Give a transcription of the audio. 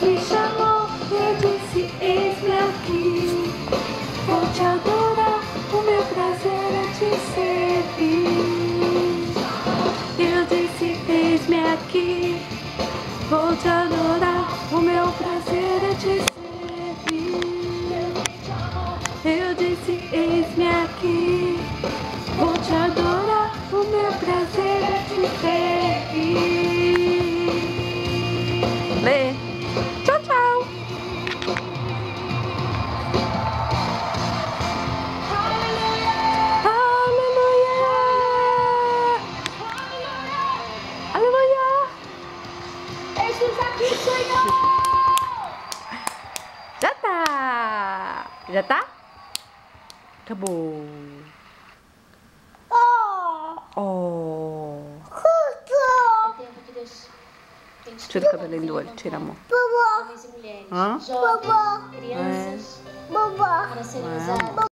Deus me chamou e disse, eis-me aqui. Vou te adorar, o meu prazer é te servir. Eu disse, eis-me aqui. Vou te adorar, o meu prazer é te servir. Eu disse, eis-me aqui. Vou te adorar, o meu prazer é te servir. Lê. Tchau, tchau. Aleluia! Aleluia! Jesus aqui, Senhor! Já tá! Já tá? Acabou. Oh! Tempo que Deus tem Tira o cabelinho do olho, tira, amor. homens e mulheres, Hã? jovens, crianças, para serem usados.